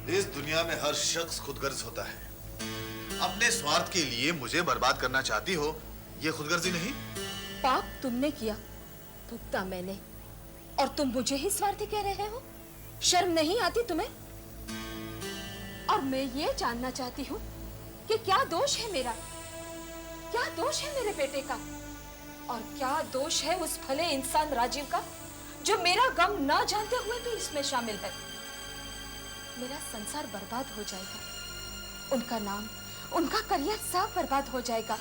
इस दुनिया में हर शख्स खुदगर्ज होता है। अपने स्वार्थ के लिए मुझे बर्बाद करना चाहती हो, ये खुदगर्जी नहीं। पाप तुमने किया, भुगता मैंने, और तुम मुझे ही स्वार्थी कह रहे हो? शर्म नहीं आती तुम्हें? और मैं ये जानना चाहती हूँ कि क्या दोष है मेरा, क्या दोष है मेरे बेटे का, और क्या दोष है उस भले इंसान राजीव का जो मेरा गम ना जानते हुए भी इसमें शामिल है। मेरा संसार बर्बाद हो जाएगा, उनका नाम, उनका करियर सब बर्बाद हो जाएगा।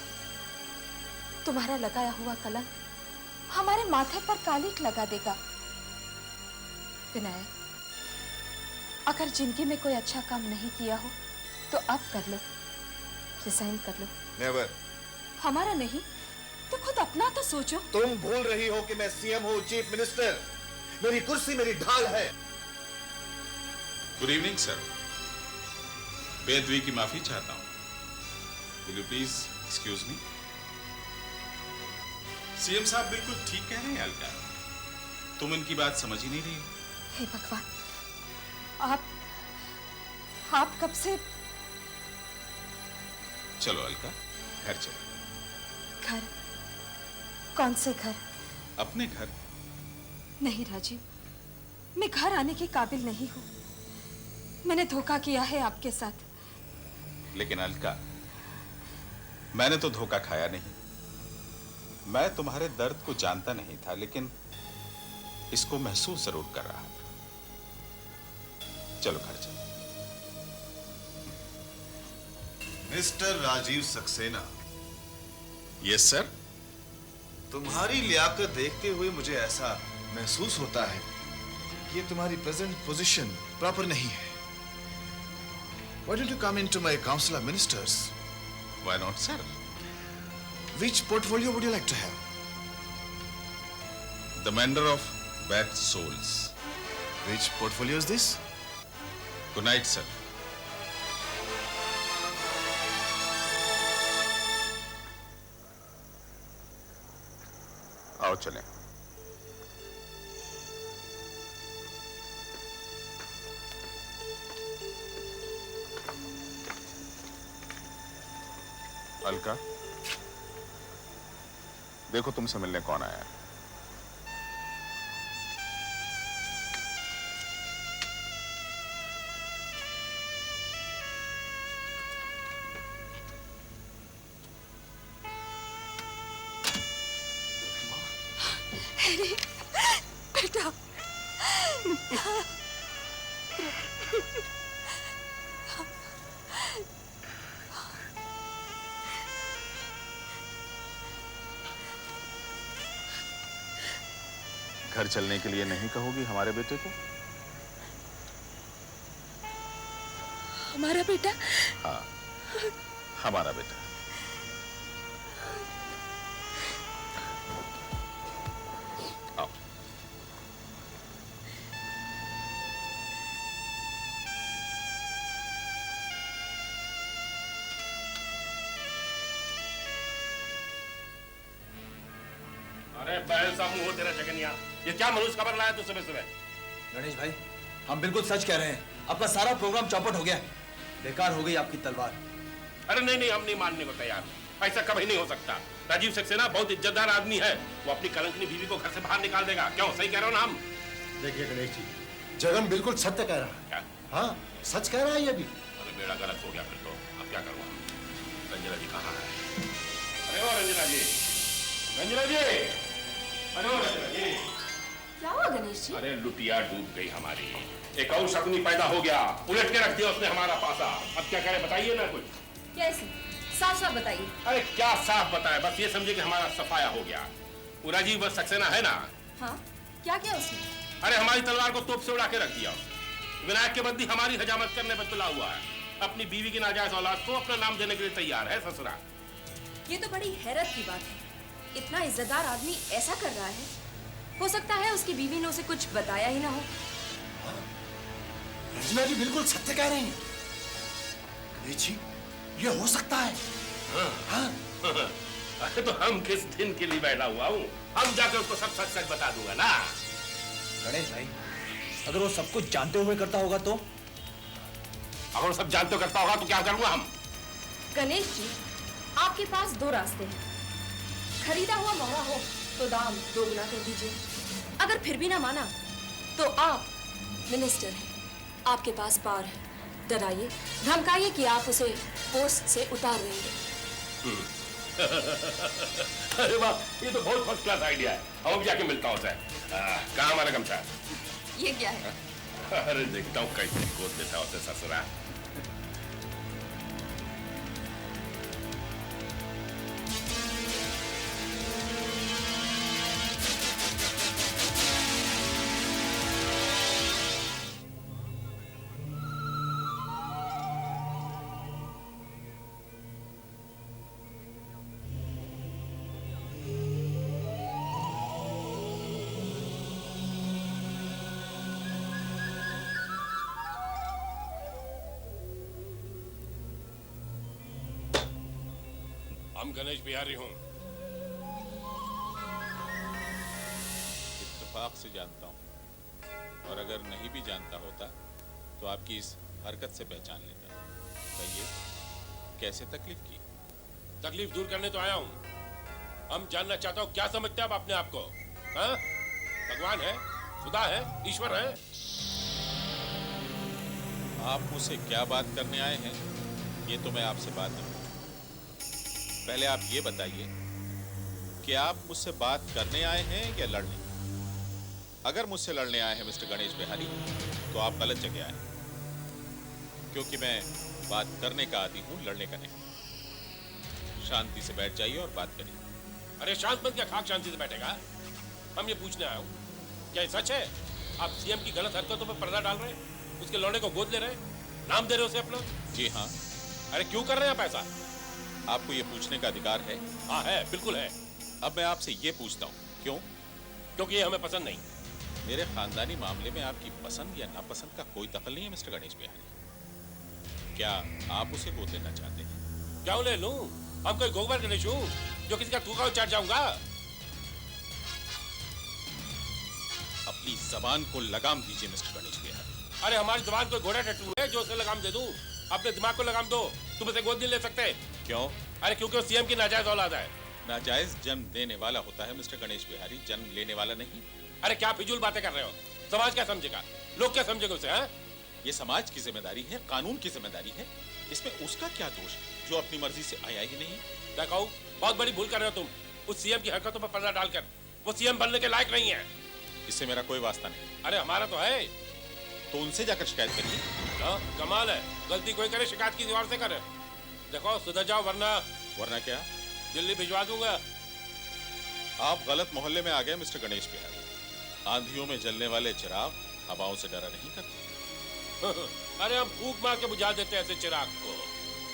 तुम्हारा लगाया हुआ कलंक हमारे माथे पर कालिक लगा देगा। विनायक, अगर जिंदगी में कोई अच्छा काम नहीं किया हो तो अब कर लो, रिजाइन कर लो। नेवर। हमारा नहीं तो खुद अपना तो सोचो। तुम भूल रही हो कि मैं सीएम हूँ, चीफ मिनिस्टर। मेरी कुर्सी मेरी ढाल है। गुड इवनिंग सर, बेअदबी की माफी चाहता हूं। Will you please excuse me. CM साहब बिल्कुल ठीक कह रहे हैं अलका, तुम इनकी बात समझ ही नहीं रही हो। हे भगवान, आप कब से? चलो अलका, घर चलो। घर? कौन से घर? अपने घर। नहीं राजीव, मैं घर आने के काबिल नहीं हूं। मैंने धोखा किया है आपके साथ। लेकिन अलका, मैंने तो धोखा खाया नहीं। मैं तुम्हारे दर्द को जानता नहीं था, लेकिन इसको महसूस जरूर कर रहा था। चलो घर चलो। Mister Rajiv Saxena. Yes sir. तुम्हारी लियाकत देखते हुए मुझे ऐसा महसूस होता है कि ये तुम्हारी प्रेजेंट पोजीशन प्रॉपर नहीं है। Why don't you come into my council of ministers? Why not, sir? Which portfolio would you like to have? The mender of bad souls. Which portfolio is this? Good night, sir. आओ चलें। अलका, देखो तुमसे मिलने कौन आया है। अरे बेटा, घर चलने के लिए नहीं कहोगी हमारे बेटे को? हमारा बेटा? हाँ, हमारा बेटा। आओ। अरे बैल सा मुंह हो तेरा जगनिया, ये क्या मनुष्य खबर लाया तू सुबह सुबह? गणेश भाई, हम बिल्कुल सच कह रहे हैं। आपका सारा प्रोग्राम चौपट हो गया, बेकार हो गई आपकी तलवार। अरे नहीं नहीं, हम नहीं मानने को तैयार। ऐसा कभी नहीं हो सकता। राजीव सक्सेना बहुत इज्जतदार आदमी है, वो अपनी कलंकनी बीवी को घर से बाहर निकाल देगा। क्यों, सही कह रहे हो ना हम? देखिए गणेश जी, जगन बिल्कुल सत्य कह रहा है। क्या? हाँ, सच कह रहा है ये भी। अरे बेड़ा गलत हो गया फिर तो। अब क्या करूँ? रंजना जी कहाँ है? अरे ओ रंजना जी, रंजना जी, अरे ओ रंजना जी। क्या हुआ गणेश जी? अरे लुटिया डूब गई हमारी। एक और शकुनी पैदा हो गया, उलट के रख दिया उसने हमारा पासा। अब क्या करें, बताइए ना कुछ। कैसे? साफ साफ बताइए। अरे क्या साफ बताए, बस ये समझे कि हमारा सफाया हो गया। वो राजीव सक्सेना है ना? हाँ, क्या किया उसने? अरे हमारी तलवार को तोप से उड़ा के रख दिया उसने। विनायक के बदली हमारी हजामत करने पर तुला हुआ है। अपनी बीवी की नाजायज औलाद को अपना नाम देने के लिए तैयार है ससुरा। ये तो बड़ी हैरत की बात है। इतना इज्जतदार आदमी ऐसा कर रहा है। हो सकता है उसकी बीवी ने उसे कुछ बताया ही ना हो। रंजना जी बिल्कुल सत्य कह रही हैं। गणेश जी, ये हो सकता है। हाँ। अरे तो हम किस दिन के लिए बैठा हुआ हूँ? हम जाकर उसको सब सच सच बता दूंगा ना। गणेश भाई, अगर वो सब कुछ जानते हुए करता होगा तो? अगर वो सब जानते करता होगा तो क्या करूंगा हम? गणेश जी, आपके पास दो रास्ते हैं। खरीदा हुआ मोहरा हो तो दाम दोगुना कर दीजिए। अगर फिर भी ना माना तो आप मिनिस्टर हैं, आपके पास पावर है। डराइए, धमकाइए कि आप उसे पोस्ट से उतार देंगे। अरे वाह, ये तो बहुत फर्स्ट क्लास आइडिया है। अब जाके मिलता हूँ उसे। कहाँ हमारा गमछा? ये क्या है? अरे देखता हूँ कैसे गोद लेता है उसे ससुरा। हम गणेश बिहारी हूँ। इत्तेफाक से जानता हूँ, और अगर नहीं भी जानता होता तो आपकी इस हरकत से पहचान लेता। कहिए, कैसे तकलीफ की? तकलीफ दूर करने तो आया हूँ। हम जानना चाहता हूँ क्या समझते हैं आप अपने आप को? हाँ? भगवान है, खुदा है, ईश्वर है? आप मुझसे क्या बात करने आए हैं, ये तो मैं आपसे बात नहीं। पहले आप ये बताइए कि आप मुझसे बात करने आए हैं या लड़ने? अगर मुझसे लड़ने आए हैं मिस्टर गणेश बिहारी, तो आप गलत जगह आए, क्योंकि मैं बात करने का आदी हूं, लड़ने का नहीं। शांति से बैठ जाइए और बात करिए। अरे शांत मत, क्या खाक शांति से बैठेगा? हम ये पूछने आए हूं, क्या ये सच है आप सीएम की गलत हरकतों पर पर्दा डाल रहे हैं, उसके लौंडे को गोद ले रहे हैं, नाम दे रहे हो उसे अपना? जी हाँ। अरे क्यों कर रहे हैं आप ऐसा? आपको ये पूछने का अधिकार है? हाँ है, बिल्कुल है। अब मैं आपसे ये पूछता हूँ, क्यों? क्योंकि ये हमें पसंद नहीं। मेरे खानदानी मामले में आपकी पसंद या नापसंद का कोई दखल नहीं है मिस्टर गणेश बिहारी। क्या आप उसे गोद लेना चाहते हैं? क्यों ले लूं? हम कोई गोबर गणेश हूं जो किसी का थूका चाट जाऊंगा? अपनी जबान को लगाम दीजिए मिस्टर गणेश बिहारी। अरे हमारी जबान कोई घोड़ा टट्टू है जो उसे लगाम दे दूं? अपने दिमाग को लगाम दो, तुम इसे गोद नहीं ले सकते। क्यों? अरे क्योंकि वो सीएम की नाजायज औलाद है। नाजायज जन्म देने वाला होता है मिस्टर गणेश बिहारी, जन्म लेने वाला नहीं। अरे क्या फिजूल बातें कर रहे हो? समाज क्या समझेगा, लोग क्या समझेंगे उसे? हाँ? ये समाज की जिम्मेदारी है, कानून की जिम्मेदारी है। इसमें उसका क्या दोष जो अपनी मर्जी से आया ही नहीं? देखो, बहुत बड़ी भूल कर रहे हो तुम उस सीएम की हरकतों पर पर्दा डालकर। वो सीएम बनने के लायक नहीं है। इससे मेरा कोई वास्ता नहीं। अरे हमारा तो है। तो उनसे जाकर शिकायत करिए। कमाल है, गलती कोई करे शिकायत की दीवार से करे। देखो सुधर जाओ वरना क्या? दिल्ली भिजवा दूंगा। आप गलत मोहल्ले में आ गए मिस्टर गणेश बिहारी। आंधियों में जलने वाले चिराग हवाओं से डरा नहीं करते। अरे हम फूंक मार के बुझा देते हैं ऐसे चिराग को।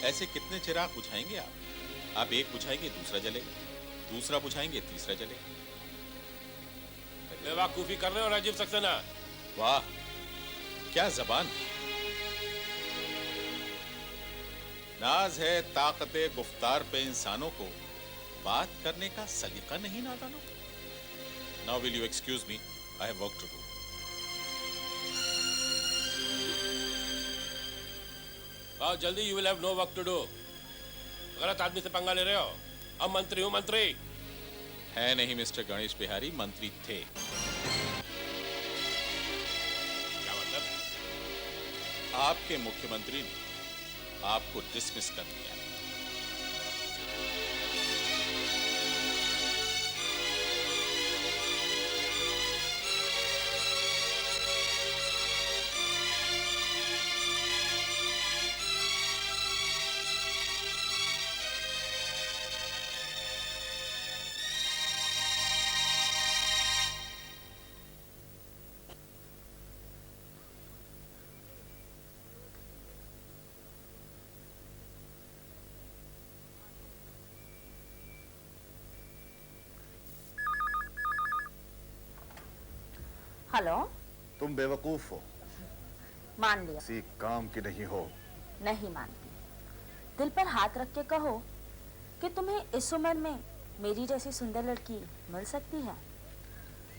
ऐसे कितने चिराग बुझाएंगे आप? आप एक बुझाएंगे दूसरा जलेगा, दूसरा बुझाएंगे तीसरा जलेगा। बेवकूफी कर रहे हो राजीव सक्सेना। वाह, क्या जबान! नाज है ताकते गुफ्तार पे इंसानों को, बात करने का सलीका नहीं नादानों। Now will you excuse me, I have work to do. बहुत जल्दी, you will have no work to do. गलत आदमी से पंगा ले रहे हो। अब मंत्री हूं, मंत्री है नहीं मिस्टर गणेश बिहारी, मंत्री थे। क्या मतलब? आपके मुख्यमंत्री ने आपको डिसमिस कर दिया है। हेलो। तुम बेवकूफ हो, मान लिया। किसी काम की नहीं हो। नहीं मानती। दिल पर हाथ रख के कहो कि तुम्हें इस उम्र में मेरी जैसी सुंदर लड़की मिल सकती है।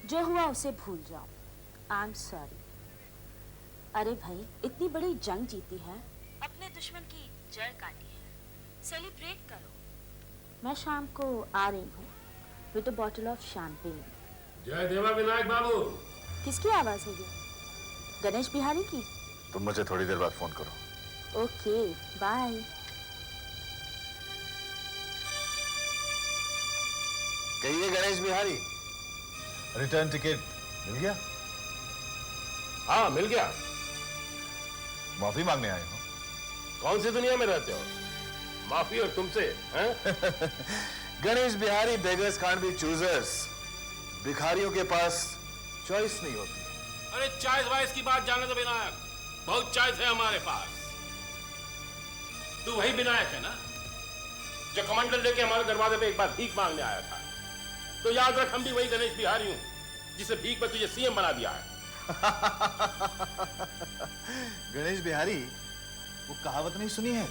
जो हुआ उसे भूल जाओ। I am sorry. अरे भाई, इतनी बड़ी जंग जीती है अपने दुश्मन की जड़ काटी है। सेलिब्रेट करो। मैं शाम को आ रही हूँ with a bottle of champagne. जय देवा विनायक बाबू। किसकी आवाज है ये? गणेश बिहारी की? तुम मुझे थोड़ी देर बाद फोन करो। Okay, bye. कहिए गणेश बिहारी, रिटर्न टिकट मिल गया? हाँ मिल गया। माफी मांगने आए हो? कौन सी दुनिया में रहते हो, माफी और तुमसे हैं? Ganesh Bihari, beggars can't be choosers. भिखारियों के पास चॉइस नहीं होती। अरे चॉइस वाइस की बात जाने दो विनायक, बहुत चॉइस है हमारे पास। तू वही विनायक है ना जो कमंडल लेके हमारे दरवाजे पे एक बार भीख मांगने आया था? तो याद रख, हम भी वही गणेश बिहारी हूं जिसे भीख में तुझे सीएम बना दिया है। गणेश बिहारी, वो कहावत नहीं सुनी है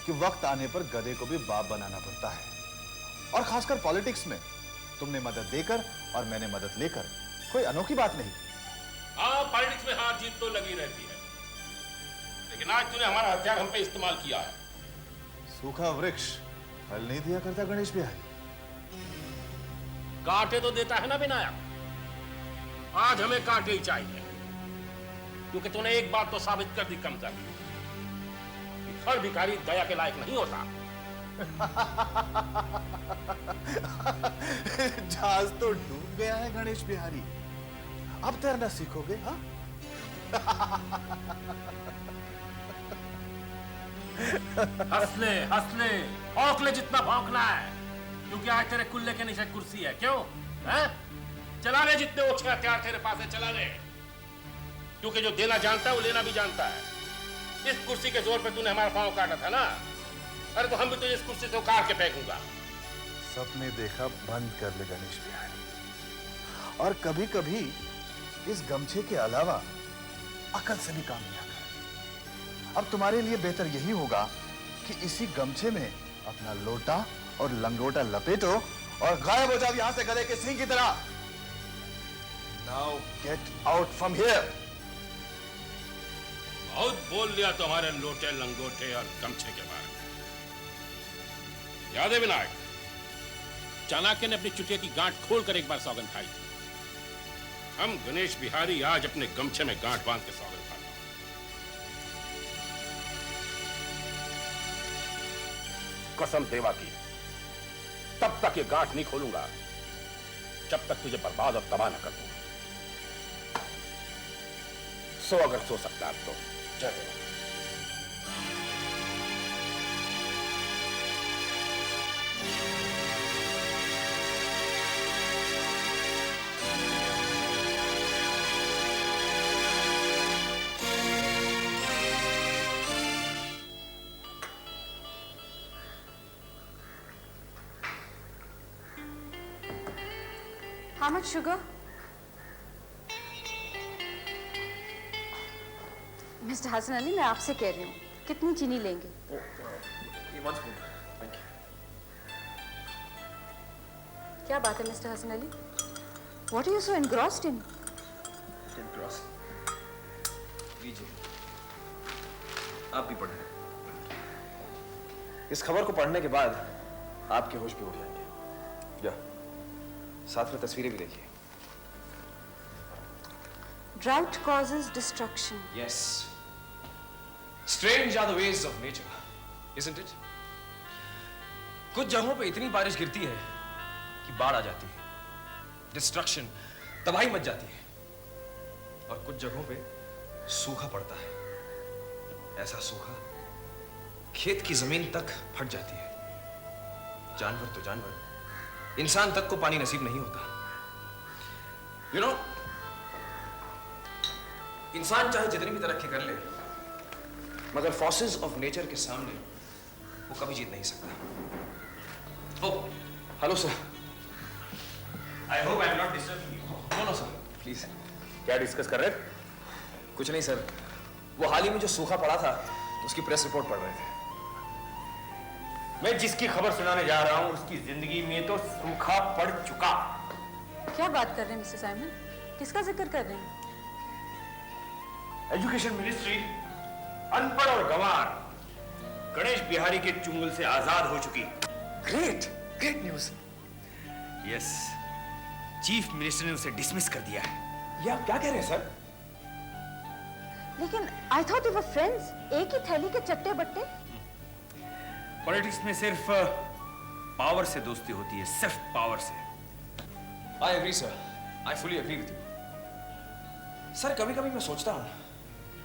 कि वक्त आने पर गधे को भी बाप बनाना पड़ता है? और खासकर पॉलिटिक्स में तुमने मदद देकर और मैंने मदद लेकर, कोई अनोखी बात नहीं। हाँ, पॉलिटिक्स में हार जीत तो लगी रहती है, लेकिन आज तूने हमारा हथियार हम पे इस्तेमाल किया है। सूखा वृक्ष फल नहीं दिया करता गणेश बिहारी। कांटे तो देता है ना विनायक, आज हमें कांटे ही चाहिए, क्योंकि तूने एक बात तो साबित कर दी कमतर, कि हर भिखारी दया के लायक नहीं होता। जहाज तो डूब गया है गणेश बिहारी, अब तैरना सीखोगे? हाँ, हंसले भौंकले जितना भौंकना है, क्योंकि आज तेरे कुल्ले के नीचे कुर्सी है। क्यों है? चला ले जितने ओछे हथियार तेरे पास है, चला ले, क्योंकि जो देना जानता है वो लेना भी जानता है। इस कुर्सी के जोर पे तूने हमारा पांव काटा था ना, अरे तो हम भी तुझे इस कुर्सी से उखाड़ के फेंकूंगा। सपने देखा बंद कर ले गणेश बिहारी, और कभी कभी इस गमछे के अलावा अकल से भी काम लिया कर। अब तुम्हारे लिए बेहतर यही होगा कि इसी गमछे में अपना लोटा और लंगोटा लपेटो और गायब हो जाओ यहां से गधे के सिंह की तरह। Now get out from here. बहुत बोल लिया तुम्हारे लोटे लंगोटे और गमछे के बारे में। याद है विनायक, चाणक्य ने अपनी चुटिया की गांठ खोलकर एक बार सौगंध खाई थी। हम गणेश बिहारी आज अपने गमछे में गांठ बांध के सौगंध खाते हैं। कसम देवा की, तब तक ये गांठ नहीं खोलूंगा जब तक तुझे बर्बाद और तबाह न कर दूं। सो अगर सो सकता है तो जय देवा। How much sugar? Mister Hasan Ali, मैं आपसे कह रही हूँ, कितनी चीनी लेंगे? क्या बात है Mister Hasan Ali? What are you so engrossed in? लीजिए, आप भी पढ़ें। इस खबर को पढ़ने के बाद आपके होश भी उड़ जाएंगे। या साथ में तस्वीरें भी देखिए। Drought causes destruction. Yes. Strange are the ways of nature, isn't it? कुछ जगहों पे इतनी बारिश गिरती है कि बाढ़ आ जाती है, डिस्ट्रक्शन, तबाही मच जाती है, और कुछ जगहों पे सूखा पड़ता है, ऐसा सूखा खेत की जमीन तक फट जाती है। जानवर तो जानवर, इंसान तक को पानी नसीब नहीं होता। You know, इंसान चाहे जितनी भी तरक्की कर ले, मगर फोर्सेस ऑफ नेचर के सामने वो कभी जीत नहीं सकता। Oh, hello sir. I hope I am not disturbing you. No sir, please. क्या डिस्कस कर रहे थे? कुछ नहीं सर, वो हाल ही में जो सूखा पड़ा था उसकी प्रेस रिपोर्ट पढ़ रहे थे। मैं जिसकी खबर सुनाने जा रहा हूं उसकी जिंदगी में तो सूखा पड़ चुका। क्या बात कर रहे हैं मिस्टर साइमन? किसका जिक्र कर रहे हैं? एजुकेशन मिनिस्ट्री अनपढ़ और गंवार गणेश बिहारी के चुंगल से आजाद हो चुकी। Great great news. Yes, chief minister ने उसे डिसमिस कर दिया है। ये आप क्या कह रहे हैं सर? लेकिन I thought you were friends, एक ही थैली के चट्टे बट्टे। पॉलिटिक्स में सिर्फ पावर से दोस्ती होती है, सिर्फ पावर से। I agree sir, I fully agree with you. Sir कभी कभी मैं सोचता हूं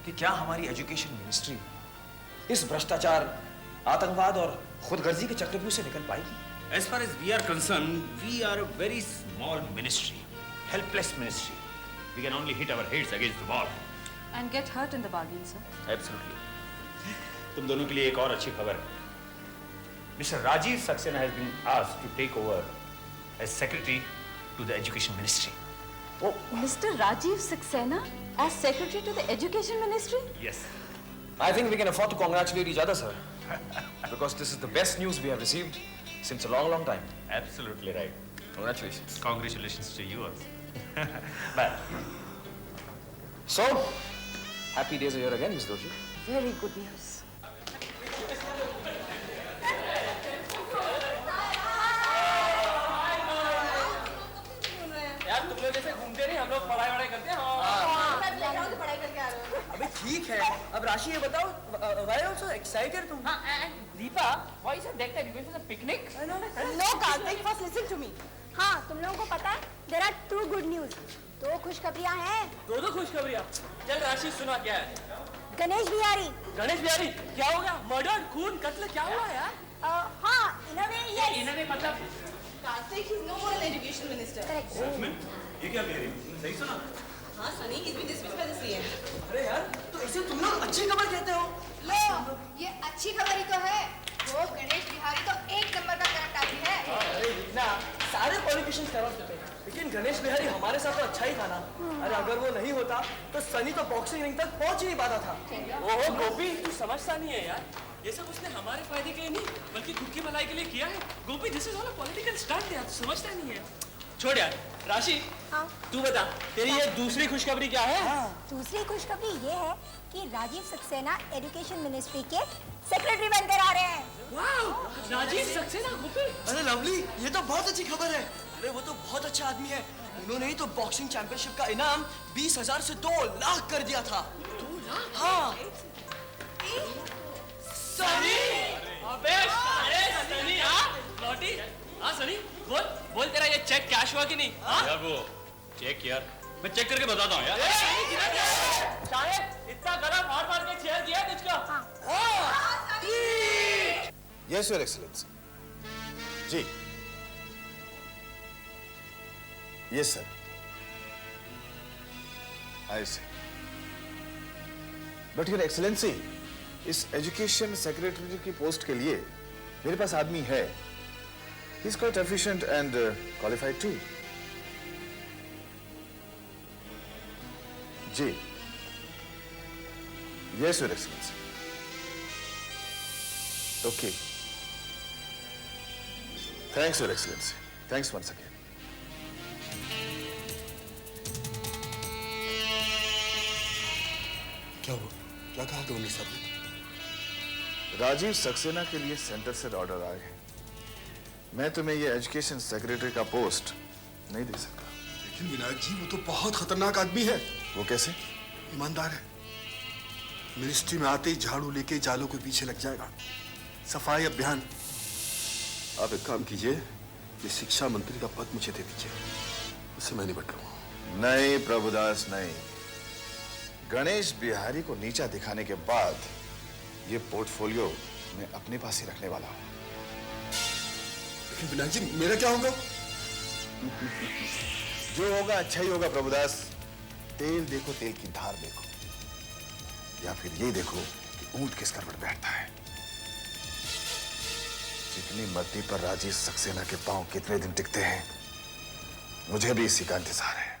कि क्या हमारी एजुकेशन मिनिस्ट्री इस भ्रष्टाचार, आतंकवाद और खुदगर्जी के चक्रव्यूह से निकल पाएगी? As far as we are concerned, we are a very small ministry, helpless ministry. We can only hit our heads against the wall. And get hurt in the bargain, sir. Absolutely. तुम दोनों के लिए एक और अच्छी खबर है। Mr. Rajiv Saxena has been asked to take over as secretary to the education ministry. Oh, Mr. Rajiv Saxena as secretary to the education ministry? Yes. I think we can afford to congratulate each other, sir, because this is the best news we have received since a long, long time. Absolutely right. Congratulations. Congratulations to you also. But So, happy days are here again, Ms. Doshi. Very good news. यार तुम लोग जैसे घूमते नहीं, हम लोग पढ़ाई करते हैं। अबे ठीक है, अब राशि ये बताओ, why are you so excited तुम? Deepa, why is it that time you going for a picnic? No, Karthik, first listen to me. हाँ, तुम लोगों को पता है? There are 2 good news. 2 खुशखबरियाँ हैं। दो खुशखबरियाँ। चल राशि सुना क्या है? गणेश बिहारी। गणेश बिहारी क्या हो गया? मर्डर, खून, कत्ल क्या हुआ यार? हाँ, in a way, yes. In a way मतलब Karthik is no more an education minister. Correct. ये क्या कह रही हो? सही सुना? हाँ, Sunny is being dismissed by the CM. अरे यार, तो इसे तुम लोग अच्छी खबर कहते हो? लो, ये अच्छी खबर ही तो है। वो गणेश बिहारी तो 1 नंबर का करंट आदमी है। अरे ना, सारे पॉलिटिशियंस करप्ट होते हैं, लेकिन गणेश बिहारी हमारे साथ तो अच्छा ही था ना। अरे अगर वो नहीं होता, तो सनी तो बॉक्सिंग रिंग तक पहुंच ही नहीं पाता था। ओहो गोपी, तू समझता नहीं है यार। ये सब उसने हमारे फायदे के लिए नहीं, बल्कि खुद की भलाई के लिए किया है। Gopi, this is all a political stunt यार, तू समझता नहीं है। छोड़ यार, राशि, हाँ। तू बता, तेरी ये दूसरी खुशखबरी क्या है? दूसरी खुशखबरी ये है कि राजीव सक्सेना एजुकेशन मिनिस्ट्री के सेक्रेटरी बनकर आ रहे हैं। वाह, राजीव सक्सेना, गोपी। अरे लवली, ये तो बहुत अच्छी खबर है। अरे वो तो बहुत अच्छा आदमी है। उन्होंने ही तो बॉक्सिंग चैंपियनशिप का इनाम 20,000 से 2 लाख कर दिया था। 2 लाख? हाँ। सनी! अबे सारे सनी, हाँ? लौटी? हाँ सनी, बोल तेरा ये चेक कैश हुआ कि नहीं? यार वो चेक यार, मैं चेक करके बताता हूँ यार। शायद इतना गला मार के चेयर किया तुझको। Yes, Your Excellency. जी. Yes, sir. I see. But Your Excellency, इस एजुकेशन सेक्रेटरी की पोस्ट के लिए मेरे पास आदमी है. He is quite efficient and qualified too. Ji. Yes, Your Excellency. Okay. Thanks, Your Excellency. Thanks once again. क्या हुआ? क्या कहा गवर्नर साहब ने? राजीव सक्सेना के लिए सेंटर से ऑर्डर आए हैं. मैं तुम्हें ये एजुकेशन सेक्रेटरी का पोस्ट नहीं दे सकता. लेकिन विनायक जी, वो तो बहुत खतरनाक आदमी है. वो कैसे? ईमानदार है. मिनिस्ट्री में आते ही झाड़ू लेके जालों के पीछे लग जाएगा. सफाई अभियान. आप एक काम कीजिए, ये शिक्षा मंत्री का पद मुझे दे दीजिए, उससे मैं निपट लूंगा. नहीं प्रभुदास, नहीं. गणेश बिहारी को नीचा दिखाने के बाद ये पोर्टफोलियो मैं अपने पास ही रखने वाला हूं. लेकिन विनायक जी, मेरा क्या होगा? जो होगा अच्छा ही होगा प्रभुदास. तेल देखो, तेल की धार देखो, या फिर ये देखो कि ऊंट किस करवट बैठता है. चिकनी मट्टी पर राजीव सक्सेना के पांव कितने दिन टिकते हैं, मुझे भी इसी का इंतजार है.